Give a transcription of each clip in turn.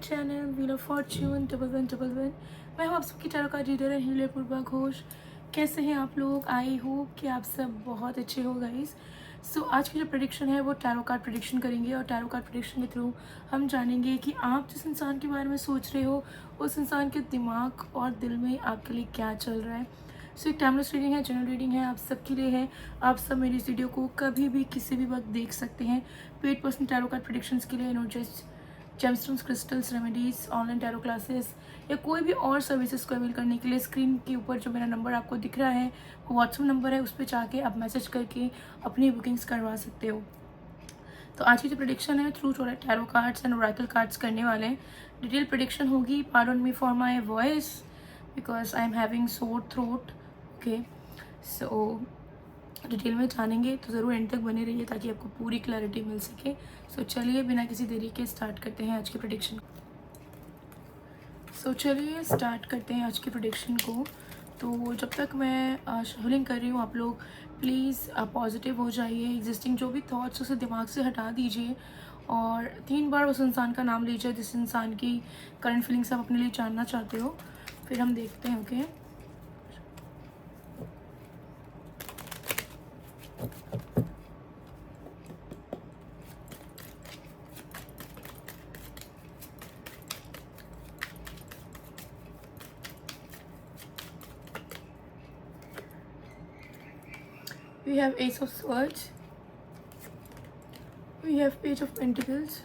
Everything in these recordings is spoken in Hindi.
Channel wheel of Fortune 1111। मैं हूँ आप सबकी टैरो कार्ड रीडर हीलर पूर्वा घोष। कैसे हैं आप लोग? आई होप कि आप सब बहुत अच्छे हो गाइस। सो आज की जो प्रेडिक्शन है वो टैरो कार्ड प्रेडिक्शन करेंगे और टैरो कार्ड प्रेडिक्शन के थ्रू हम जानेंगे कि आप जिस इंसान के बारे में सोच रहे हो उस इंसान के दिमाग और दिल में आपके लिए क्या चल रहा है। सो एक टाइमलेस रीडिंग है, जनरल रीडिंग है, आप सबके लिए है। आप सब मेरी इस वीडियो को कभी भी किसी भी वक्त देख सकते हैं। Paid person tarot card predictions के लिए not just gemstones, crystals, remedies, online tarot classes या कोई भी और सर्विसेज को अवेल करने के लिए स्क्रीन के ऊपर जो मेरा नंबर आपको दिख रहा है वो व्हाट्सएप नंबर है, उस पर जाके आप मैसेज करके अपनी बुकिंग्स करवा सकते हो। तो आज की जो प्रेडिक्शन है through tarot cards and Oracle cards करने वाले हैं। डिटेल प्रेडिक्शन होगी। Pardon me for my voice because I am having sore throat. Okay, so detail में जानेंगे तो ज़रूर एंड तक बने रहिए ताकि आपको पूरी क्लैरिटी मिल सके। सो चलिए बिना किसी देरी के स्टार्ट करते हैं आज की प्रेडिक्शन। चलिए स्टार्ट करते हैं आज की प्रेडिक्शन को। तो जब तक मैं शफलिंग कर रही हूँ आप लोग प्लीज़ पॉजिटिव हो जाइए। एग्जिस्टिंग जो भी थॉट्स उसे दिमाग से हटा दीजिए और 3 बार उस इंसान का नाम लीजिए जिस इंसान की करंट फीलिंग्स आप अपने लिए जानना चाहते हो। फिर हम देखते हैं। Okay, we have Ace of Swords, we have Page of Pentacles,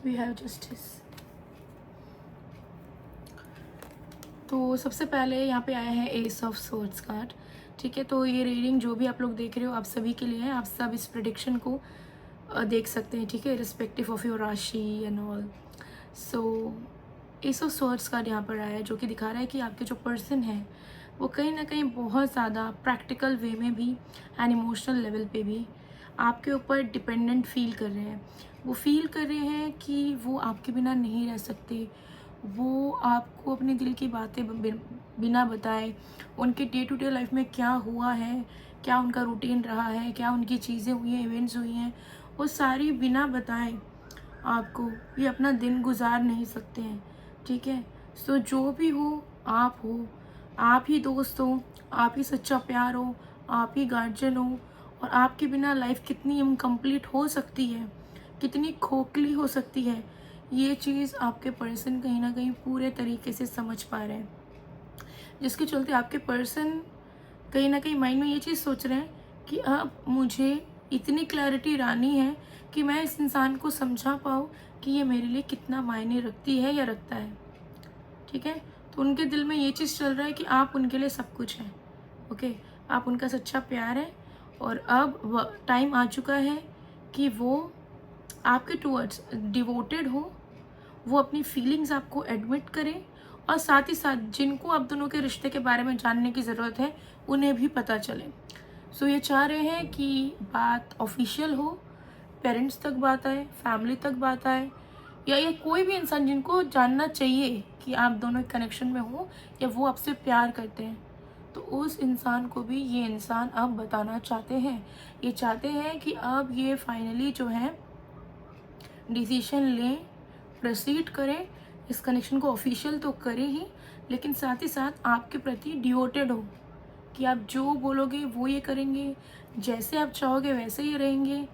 we have Justice। तो सबसे पहले यहाँ पे आया है एस ऑफ सोर्ड्स कार्ड। ठीक है, तो ये रीडिंग जो भी आप लोग देख रहे हो आप सभी के लिए है। आप सब इस प्रेडिक्शन को देख सकते हैं। ठीक है, रिस्पेक्टिव ऑफ योर राशि and all. So S of swords card यहाँ पर आया है जो कि दिखा रहा है कि आपके जो पर्सन है वो कहीं ना कहीं बहुत ज़्यादा प्रैक्टिकल वे में भी एंड इमोशनल लेवल पे भी आपके ऊपर डिपेंडेंट फील कर रहे हैं। वो फील कर रहे हैं कि वो आपके बिना नहीं रह सकते। वो आपको अपने दिल की बातें बिना बताए उनके डे टू डे लाइफ में क्या हुआ है, क्या उनका रूटीन रहा है, क्या उनकी चीज़ें हुई हैं, इवेंट्स हुई हैं, वो सारी बिना बताए आपको ये अपना दिन गुजार नहीं सकते हैं। ठीक है, सो जो भी हो, आप ही दोस्त हो, आप ही सच्चा प्यार हो, आप ही गार्जियन हो और आपके बिना लाइफ कितनी इनकम्प्लीट हो सकती है, कितनी खोखली हो सकती है, ये चीज़ आपके पर्सन कहीं ना कहीं पूरे तरीके से समझ पा रहे हैं। जिसके चलते आपके पर्सन कहीं ना कहीं माइंड में ये चीज़ सोच रहे हैं कि अब मुझे इतनी क्लैरिटी लानी है कि मैं इस इंसान को समझा पाऊँ कि ये मेरे लिए कितना मायने रखती है या रखता है। ठीक है, तो उनके दिल में ये चीज़ चल रहा है कि आप उनके लिए सब कुछ हैं। ओके, आप उनका सच्चा प्यार है और अब टाइम आ चुका है कि वो आपके टूवर्ड्स डिवोटेड हो, वो अपनी फीलिंग्स आपको एडमिट करें और साथ ही साथ जिनको आप दोनों के रिश्ते के बारे में जानने की ज़रूरत है उन्हें भी पता चले। सो ये चाह रहे हैं कि बात ऑफिशियल हो, पेरेंट्स तक बात आए, फैमिली तक बात आए या ये कोई भी इंसान जिनको जानना चाहिए कि आप दोनों कनेक्शन में हो या वो आपसे प्यार करते हैं, तो उस इंसान को भी ये इंसान अब बताना चाहते हैं। ये चाहते हैं कि अब ये फाइनली जो है डिसीजन लें, प्रोसीड करें, इस कनेक्शन को ऑफिशियल तो करें ही, लेकिन साथ ही साथ आपके प्रति डिवोटेड हो कि आप जो बोलोगे वो ये करेंगे, जैसे आप चाहोगे वैसे ही रहेंगे।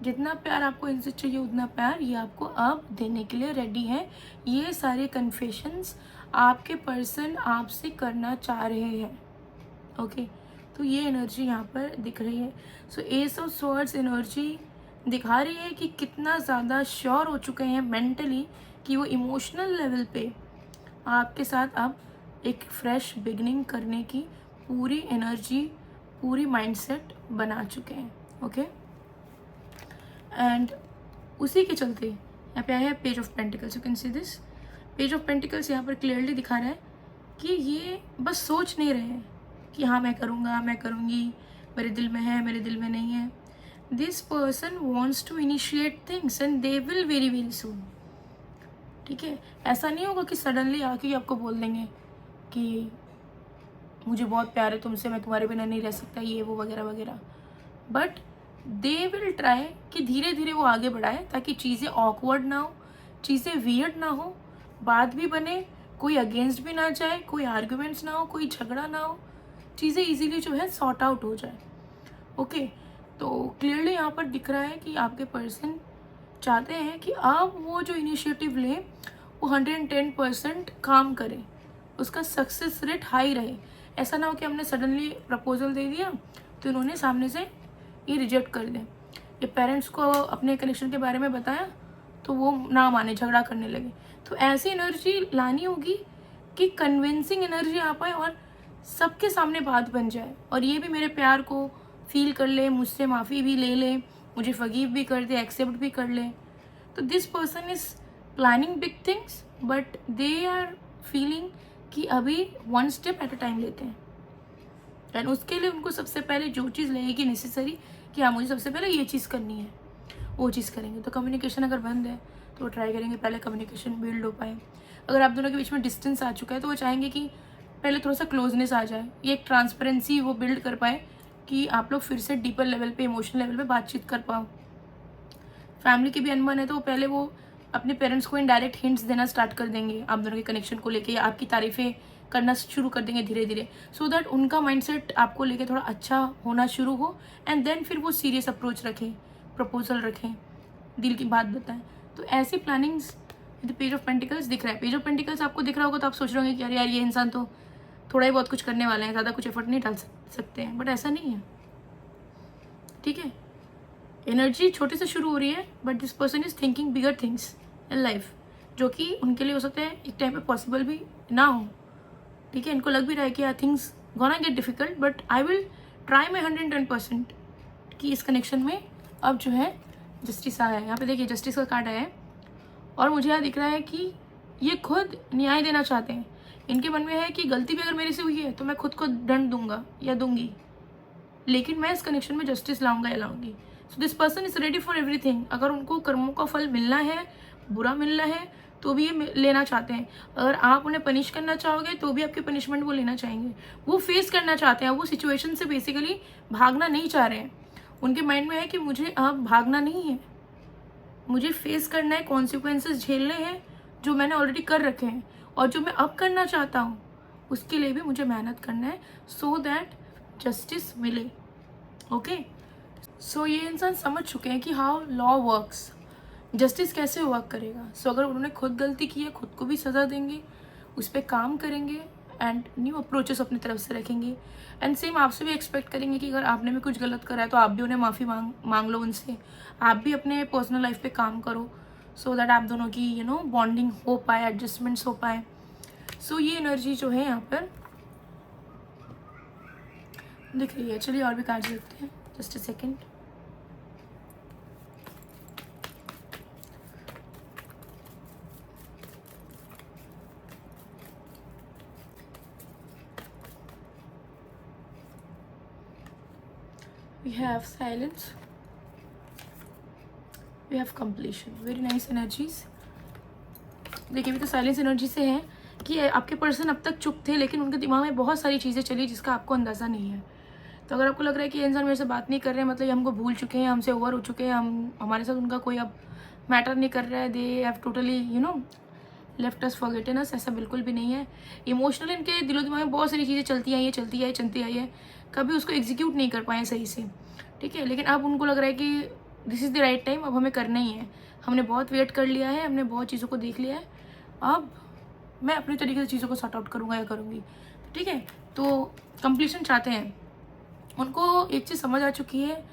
जितना प्यार आपको इनसे चाहिए उतना प्यार ये आपको अब देने के लिए रेडी है। ये सारे कन्फेशंस आपके पर्सन आपसे करना चाह रहे हैं। ओके, तो ये एनर्जी यहाँ पर दिख रही है। सो एस ऑफ स्वॉर्ड्स एनर्जी दिखा रही है कि कितना ज़्यादा श्योर हो चुके हैं मेंटली कि वो इमोशनल लेवल पे आपके साथ अब एक फ्रेश बिगनिंग करने की पूरी एनर्जी, पूरी माइंडसेट बना चुके हैं। ओके, एंड उसी के चलते यहाँ पे आया है page of pentacles. You can see this page of pentacles यहाँ पर क्लियरली दिखा रहा है कि ये बस सोच नहीं रहे हैं कि हाँ मैं करूँगा, मैं करूँगी, मेरे दिल में है, मेरे दिल में नहीं है। This person wants to initiate things and they will very very soon. ठीक है, ऐसा नहीं होगा कि सडनली आके आपको बोल देंगे कि मुझे बहुत प्यार है तुमसे, मैं तुम्हारे बिना नहीं रह सकता, ये वो वगैरह वगैरह। बट दे विल ट्राई कि धीरे धीरे वो आगे बढ़ाए ताकि चीज़ें ऑकवर्ड ना हो, चीज़ें वियर्ड ना हो, बात भी बने, कोई अगेंस्ट भी ना जाए, कोई आर्ग्यूमेंट्स ना हो, कोई झगड़ा ना हो, चीज़ें इजीली जो है सॉर्ट आउट हो जाए। ओके, तो क्लियरली यहाँ पर दिख रहा है कि आपके पर्सन चाहते हैं कि आप वो जो इनिशिएटिव लें वो 110% काम करें, उसका सक्सेस रेट हाई रहे। ऐसा ना हो कि हमने सडनली प्रपोजल दे दिया तो इन्होंने सामने से ये रिजेक्ट कर दें, ये पेरेंट्स को अपने कनेक्शन के बारे में बताया तो वो ना माने, झगड़ा करने लगे। तो ऐसी एनर्जी लानी होगी कि कन्विंसिंग एनर्जी आ पाए और सबके सामने बात बन जाए, और ये भी मेरे प्यार को फील कर ले, मुझसे माफ़ी भी ले ले, मुझे फगीव भी कर दे, एक्सेप्ट भी कर ले। तो this person is planning big things but they are feeling कि अभी one step at a time लेते हैं, एंड उसके लिए उनको सबसे पहले जो चीज़ लगेगी नेसेसरी कि हाँ मुझे सबसे पहले ये चीज़ करनी है, वो चीज़ करेंगे। तो कम्युनिकेशन अगर बंद है तो वो ट्राई करेंगे पहले कम्युनिकेशन बिल्ड हो पाए। अगर आप दोनों के बीच में डिस्टेंस आ चुका है तो वो चाहेंगे कि पहले थोड़ा सा क्लोजनेस आ जाए, ये एक ट्रांसपेरेंसी वो बिल्ड कर पाए कि आप लोग फिर से डीपर लेवल पे, इमोशनल लेवल पे बातचीत कर पाओ। फैमिली की भी अनबन है तो पहले वो अपने पेरेंट्स को इनडायरेक्ट हिंट्स देना स्टार्ट कर देंगे आप दोनों के कनेक्शन को लेके, या आपकी तारीफ़ें करना शुरू कर देंगे धीरे धीरे, सो दैट उनका माइंडसेट आपको लेके थोड़ा अच्छा होना शुरू हो, एंड देन फिर वो सीरियस अप्रोच रखें, प्रपोजल रखें, दिल की बात बताएं। तो ऐसी plannings the page of pentacles दिख रहा है। पेज ऑफ पेंटिकल्स आपको दिख रहा होगा तो आप सोच रहे होंगे कि अरे यार ये इंसान तो थोड़ा ही बहुत कुछ करने वाले हैं, ज़्यादा कुछ एफर्ट नहीं डाल सकते हैं, बट ऐसा नहीं है। ठीक है, एनर्जी छोटे से शुरू हो रही है but this person is thinking bigger things in life, जो कि उनके लिए हो सकता है एक टाइम पे पॉसिबल भी ना हो। ठीक है, इनको लग भी रहा है कि यार things gonna get difficult but I will try my 110% कि इस कनेक्शन में अब जो है जस्टिस आया है। यहाँ पे देखिए जस्टिस का कार्ड आया है, और मुझे यहाँ दिख रहा है कि ये खुद न्याय देना चाहते हैं। इनके मन में है कि गलती भी अगर मेरे से हुई है तो मैं खुद को दंड दूंगा या दूंगी, लेकिन मैं इस कनेक्शन में जस्टिस लाऊंगा या लाऊंगी। So this person is ready for everything. अगर उनको कर्मों का फल मिलना है, बुरा मिलना है, तो भी ये लेना चाहते हैं। अगर आप उन्हें पनिश करना चाहोगे तो भी आपकी पनिशमेंट वो लेना चाहेंगे। वो फेस करना चाहते हैं, वो सिचुएशन से बेसिकली भागना नहीं चाह रहे हैं। उनके माइंड में है कि मुझे अब भागना नहीं है, मुझे फेस करना है, कॉन्सिक्वेंसेस झेलने हैं जो मैंने ऑलरेडी कर रखे हैं, और जो मैं अब करना चाहता हूँ उसके लिए भी मुझे मेहनत करना है, सो दैट जस्टिस मिले। ओके, सो ये इंसान समझ चुके हैं कि हाउ लॉ वर्क्स, जस्टिस कैसे वर्क करेगा। सो अगर उन्होंने खुद गलती की है, खुद को भी सज़ा देंगे, उस पर काम करेंगे, एंड न्यू अप्रोचेस अपनी तरफ से रखेंगे, एंड सेम आपसे भी एक्सपेक्ट करेंगे कि अगर आपने भी कुछ गलत करा है तो आप भी उन्हें माफ़ी मांग लो उनसे, आप भी अपने पर्सनल लाइफ पे काम करो, सो दैट आप दोनों की बॉन्डिंग हो पाए, एडजस्टमेंट्स हो पाए। सो ये एनर्जी जो है यहाँ पर दिख रही है। चलिए और भी कार्ड देखते हैं, just a second. We have silence, we have completion, very nice energies। देखिए, भी तो साइलेंस एनर्जी से है कि आपके पर्सन अब तक चुप थे, लेकिन उनके दिमाग में बहुत सारी चीज़ें चली जिसका आपको अंदाज़ा नहीं है। तो अगर आपको लग रहा है कि ये इंसान मेरे से बात नहीं कर रहे हैं, मतलब ये हमको भूल चुके हैं, हमसे ओवर हो चुके हैं, हमारे साथ उनका कोई अब मैटर नहीं कर रहा है, they have totally left us forgotten us, ऐसा बिल्कुल भी नहीं है। इमोशनल इनके दिलो दिमाग में बहुत सारी चीज़ें चलती आई है, कभी उसको एग्जीक्यूट नहीं कर पाए सही से। ठीक है, लेकिन अब उनको लग रहा है कि this is the right time, अब हमें करना ही है, हमने बहुत वेट कर लिया है, हमने बहुत चीज़ों को देख लिया है, अब मैं अपने तरीके से चीज़ों को सॉर्ट आउट करूँगा या करूँगी। ठीक है, तो कंप्लीशन चाहते हैं। उनको एक चीज़ समझ आ चुकी है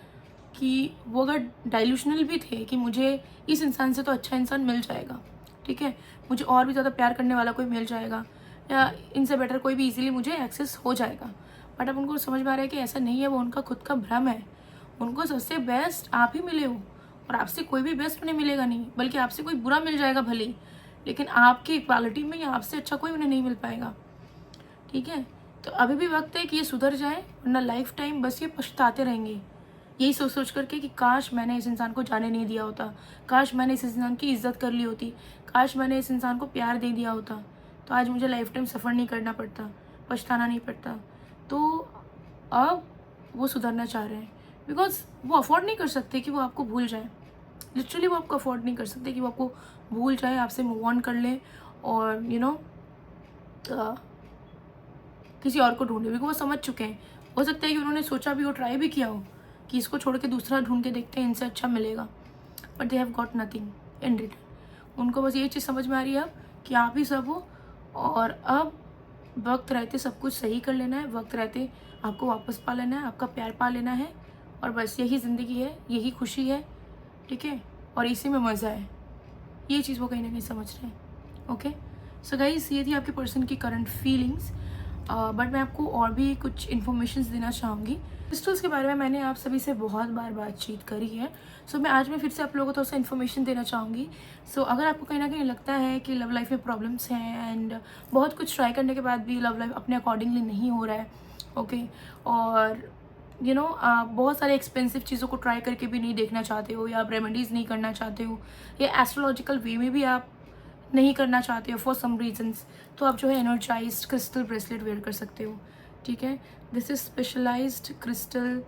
कि वो अगर डाइल्यूशनल भी थे कि मुझे इस इंसान से तो अच्छा इंसान मिल जाएगा, ठीक है, मुझे और भी ज़्यादा प्यार करने वाला कोई मिल जाएगा, या इनसे बेटर कोई भी इजीली मुझे एक्सेस हो जाएगा, बट अब उनको समझ में आ रहा है कि ऐसा नहीं है, वो उनका खुद का भ्रम है। उनको सबसे बेस्ट आप ही मिले हो, और आपसे कोई भी बेस्ट उन्हें मिलेगा नहीं, बल्कि आपसे कोई बुरा मिल जाएगा भले ही, लेकिन आपकी इक्वालिटी में या आपसे अच्छा कोई उन्हें नहीं मिल पाएगा। ठीक है, तो अभी भी वक्त है कि ये सुधर जाए, वरना लाइफ टाइम बस ये पछताते रहेंगे, यही सोच सोच करके कि काश मैंने इस इंसान को जाने नहीं दिया होता, काश मैंने इस इंसान की इज्जत कर ली होती, काश मैंने इस इंसान को प्यार दे दिया होता, तो आज मुझे लाइफ टाइम सफ़र नहीं करना पड़ता, पछताना नहीं पड़ता। तो अब वो सुधरना चाह रहे हैं, बिकॉज वो अफोर्ड नहीं कर सकते कि वो आपको भूल जाए। लिटरली वो आपको अफोर्ड नहीं कर सकते कि वो आपको भूल जाए, आपसे मूव ऑन कर लें और किसी और को ढूंढे, क्योंकि वो समझ चुके हैं। हो सकता है कि उन्होंने सोचा भी हो, ट्राई भी किया हो कि इसको छोड़ के दूसरा ढूंढ के देखते हैं, इनसे अच्छा मिलेगा, but they have got nothing in return. उनको बस ये चीज़ समझ में आ रही है अब कि आप ही सब हो, और अब वक्त रहते सब कुछ सही कर लेना है, वक्त रहते आपको वापस पा लेना है, आपका प्यार पा लेना है, और बस यही ज़िंदगी है, यही खुशी है, ठीक है, और इसी में मज़ा है। ये चीज़ वो कहीं ना कहीं समझ रहे हैं। ओके, सो गाइस, ये थी आपके पर्सन की करंट फीलिंग्स, बट मैं आपको और भी कुछ इन्फॉर्मेशन देना चाहूँगी। क्रिस्टल्स के बारे में मैंने आप सभी से बहुत बार बातचीत करी है, सो मैं फिर से आप लोगों को थोड़ा सा इन्फॉर्मेशन देना चाहूँगी। सो अगर आपको कहीं ना कहीं लगता है कि लव लाइफ में प्रॉब्लम्स हैं एंड बहुत कुछ ट्राई करने के बाद भी लव लाइफ अपने अकॉर्डिंगली नहीं हो रहा है, ओके, और आप बहुत सारे एक्सपेंसिव चीज़ों को ट्राई करके भी नहीं देखना चाहते हो, या आप रेमेडीज़ नहीं करना चाहते हो, या एस्ट्रोलॉजिकल वे में भी आप नहीं करना चाहते हो फॉर सम रीजंस, तो आप जो है एनर्जाइज्ड क्रिस्टल ब्रेसलेट वेयर कर सकते हो, ठीक है। This is specialised crystal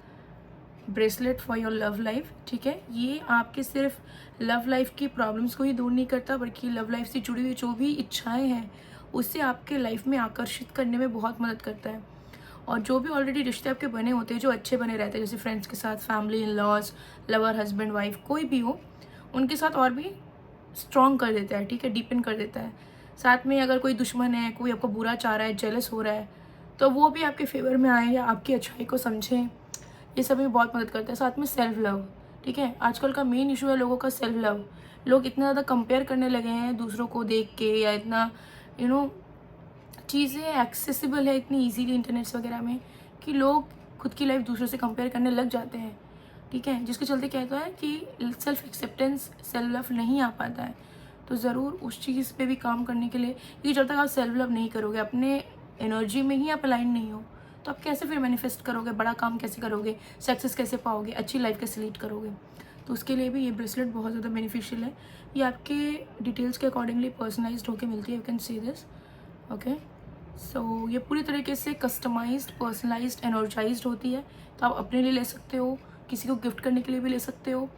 bracelet for your love life, ठीक है। ये आपके सिर्फ लव लाइफ की प्रॉब्लम्स को ही दूर नहीं करता, बल्कि लव लाइफ से जुड़ी हुई जो भी इच्छाएं हैं उससे आपके लाइफ में आकर्षित करने में बहुत मदद करता है। और जो भी ऑलरेडी रिश्ते आपके बने होते हैं, जो अच्छे बने रहते हैं, जैसे फ्रेंड्स के साथ, family, in laws, lover, husband, wife, कोई भी हो, उनके साथ और भी स्ट्रॉन्ग कर देता है, ठीक है, डीपन कर देता है। साथ में अगर कोई दुश्मन है, कोई आपको बुरा चाह रहा है, जेलस हो रहा है, तो वो भी आपके फेवर में आए या आपकी अच्छाई को समझें, ये सब में बहुत मदद करता है। साथ में सेल्फ लव, ठीक है, आजकल का मेन इशू है लोगों का सेल्फ लव। लोग इतना ज़्यादा कंपेयर करने लगे हैं दूसरों को देख के, या इतना यू नो चीज़ें एक्सेसिबल है इतनी ईजीली इंटरनेट्स वगैरह में, कि लोग खुद की लाइफ दूसरों से कंपेयर करने लग जाते हैं, ठीक है, जिसके चलते क्या होता है कि सेल्फ एक्सेप्टेंस, सेल्फ लव नहीं आ पाता है। तो ज़रूर उस चीज़ पे भी काम करने के लिए, क्योंकि जब तक आप सेल्फ लव नहीं करोगे, अपने एनर्जी में ही आप अलाइन नहीं हो, तो आप कैसे फिर मैनिफेस्ट करोगे, बड़ा काम कैसे करोगे, सक्सेस कैसे पाओगे, अच्छी लाइफ कैसे लीड करोगे। तो उसके लिए भी ये ब्रेसलेट बहुत ज़्यादा बेनिफिशियल है। ये आपके डिटेल्स के अकॉर्डिंगली पर्सनलाइज्ड होकर मिलती है, you can see this, okay. So ये पूरी तरीके से कस्टमाइज्ड, पर्सनलाइज्ड, एनर्जाइज्ड होती है, तो आप अपने लिए ले सकते हो, किसी को गिफ्ट करने के लिए भी ले सकते हो,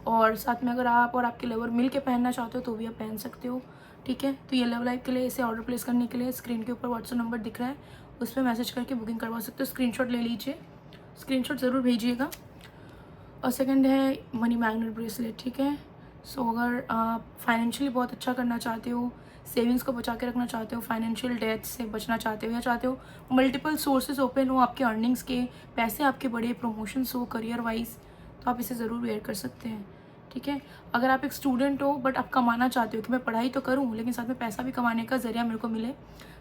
और साथ में अगर आप और आपके लवर मिल के पहनना चाहते हो तो भी आप पहन सकते हो, ठीक है। तो ये लव लाइफ के लिए, इसे ऑर्डर प्लेस करने के लिए स्क्रीन के ऊपर व्हाट्सएप नंबर दिख रहा है, उस पर मैसेज करके बुकिंग करवा सकते हो। स्क्रीनशॉट ले लीजिए, स्क्रीनशॉट ज़रूर भेजिएगा। और सेकंड है मनी मैग्नेट ब्रेसलेट, ठीक है। सो अगर आप फाइनेंशियली बहुत अच्छा करना चाहते हो, सेविंग्स को बचा के रखना चाहते हो, फाइनेंशियल डेथ से बचना चाहते हो, या चाहते हो मल्टीपल सोर्सेज ओपन हो आपके अर्निंग्स के, पैसे आपके बड़े, प्रमोशंस हो करियर वाइज, तो आप इसे ज़रूर वेयर कर सकते हैं, ठीक है। अगर आप एक स्टूडेंट हो बट आप कमाना चाहते हो कि मैं पढ़ाई तो करूँ लेकिन साथ में पैसा भी कमाने का ज़रिया मेरे को मिले,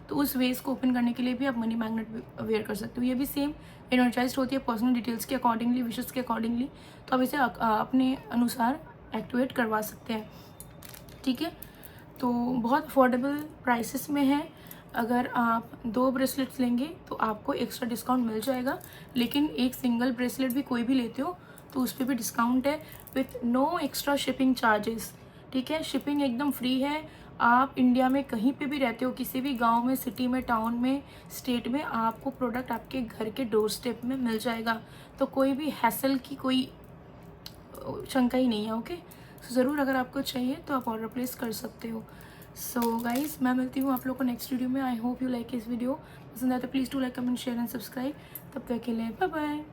तो उस वेज को ओपन करने के लिए भी आप मनी मैग्नेट वेयर कर सकते हो। ये भी सेम एनर्जाइज्ड होती है पर्सनल डिटेल्स के अकॉर्डिंगली, विशेस के अकॉर्डिंगली, तो आप इसे अपने अनुसार एक्टिवेट करवा सकते हैं, ठीक है। तो बहुत अफोर्डेबल प्राइसेस में है। अगर आप 2 ब्रेसलेट्स लेंगे तो आपको एक्स्ट्रा डिस्काउंट मिल जाएगा, लेकिन एक सिंगल ब्रेसलेट भी कोई भी लेते हो तो उस पर भी डिस्काउंट है, with no extra shipping charges, ठीक है। शिपिंग एकदम फ्री है। आप इंडिया में कहीं पे भी रहते हो, किसी भी गांव में, सिटी में, टाउन में, स्टेट में, आपको प्रोडक्ट आपके घर के डोर स्टेप में मिल जाएगा। तो कोई भी हैसल की कोई शंका ही नहीं है, ओके। सो ज़रूर अगर आपको चाहिए तो आप ऑर्डर प्लेस कर सकते हो। सो गाइज, मैं मिलती हूँ आप लोग को नेक्स्ट वीडियो में। आई होप यू लाइक इस वीडियो। पसंद आए तो please do like, comment, share and subscribe. तब तक के लिए बाय बाय।